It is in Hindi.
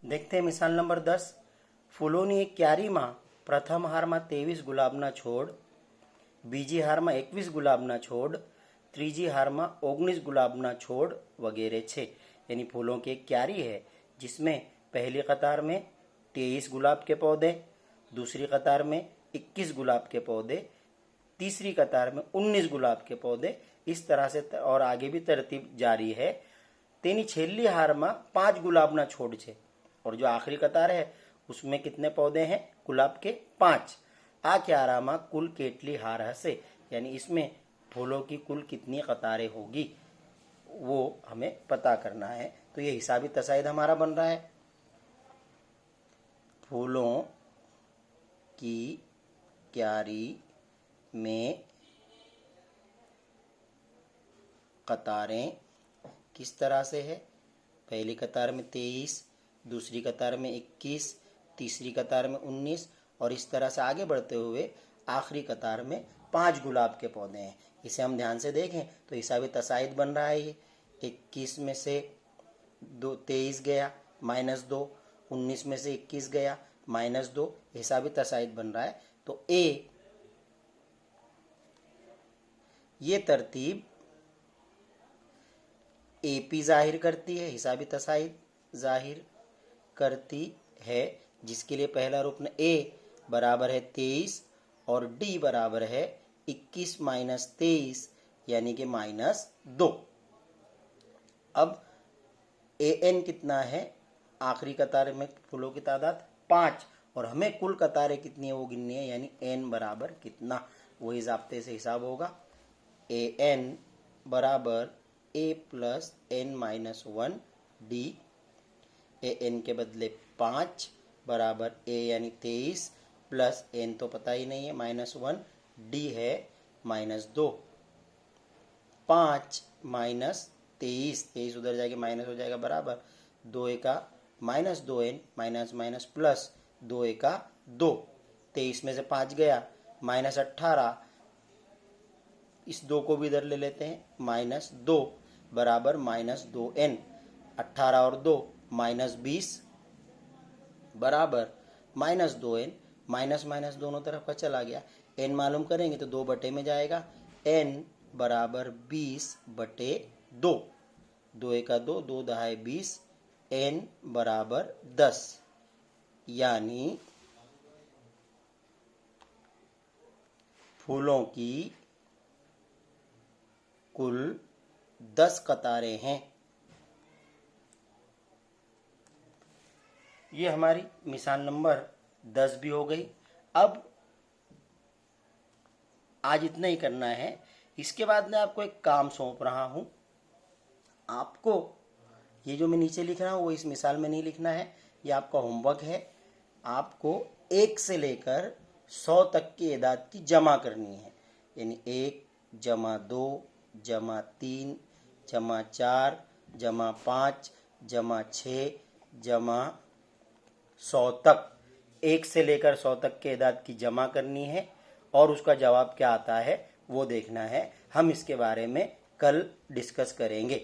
देखते हैं मिसाल नंबर 10। ફૂલોની એક ક્યારીમાં પ્રથમ હારમાં 23 ગુલાબના છોડ, બીજી હારમાં 21 गुलाबना છોડ, ત્રીજી हारमा 19 गुलाबना છોડ वगैरह छे। यानी फूलों की एक क्यारी है जिसमें पहली कतार में 23 गुलाब के पौधे, दूसरी कतार में 21 गुलाब के पौधे, तीसरी कतार में 19 गुलाब के पौधे, इस तरह से और आगे भी तरतीब जारी है। तेनी छेल्ली हारमा 5 गुलाबना છોડ छे और जो आखिरी कतार है उसमें कितने पौधे हैं? गुलाब के 5। आ क्यारामा कुल केटली हार हसे, यानी इसमें फूलों की कुल कितनी कतारें होगी वो हमें पता करना है। तो ये हिसाबी तसाइद हमारा बन रहा है। फूलों की क्यारी में कतारें किस तरह से है? पहली कतार में 23, दूसरी कतार में 21, तीसरी कतार में 19 और इस तरह से आगे बढ़ते हुए आखिरी कतार में 5 गुलाब के पौधे हैं। इसे हम ध्यान से देखें तो हिसाबी तसाइद बन रहा है। ये 21 में से 23 गया -2, 19 में से 21 गया -2, हिसाबी तसाइद बन रहा है। तो ये तरतीब एपी जाहिर करती है, हिसाबी तसाइद जाहिर करती है, जिसके लिए पहला रुकन ए बराबर है 23 और डी बराबर है 21 माइनस 23 यानी कि -2। अब ए एन कितना है? आखिरी कतार में फूलों की तादाद 5 और हमें कुल कतारें कितनी है वो गिननी है, यानी एन बराबर कितना, वही ज़ाब्ते से हिसाब होगा। ए एन बराबर ए plus N minus 1 D. A N के बदले 5 बराबर ए यानी 23 प्लस एन तो पता ही नहीं है -1, डी है -2। 5 माइनस 23 उधर जाके माइनस हो जाएगा बराबर 2 एका -2n माइनस प्लस 2 एका 2। 23 में से 5 गया -18, इस 2 को भी इधर ले लेते हैं -2 बराबर -2n। 18 और 2 -20 बराबर -2n। माइनस दोनों तरफ का चला गया। n मालूम करेंगे तो 2 बटे में जाएगा। n बराबर 20/2। 2 एका 2, 2 दहाई 20, n बराबर 10। यानी फूलों की कुल 10 कतारें हैं। ये हमारी मिसाल नंबर 10 भी हो गई। अब आज इतना ही करना है। इसके बाद मैं आपको एक काम सौंप रहा हूं। आपको ये जो मैं नीचे लिख रहा हूं वो इस मिसाल में नहीं लिखना है, ये आपका होमवर्क है। आपको 1 से लेकर 100 तक की एदाद की जमा करनी है, यानी 1 + 2 + 3 + 4 + 5 + 6 + 100 तक, 1 से लेकर 100 तक के एदाद की जमा करनी है और उसका जवाब क्या आता है वो देखना है। हम इसके बारे में कल डिस्कस करेंगे।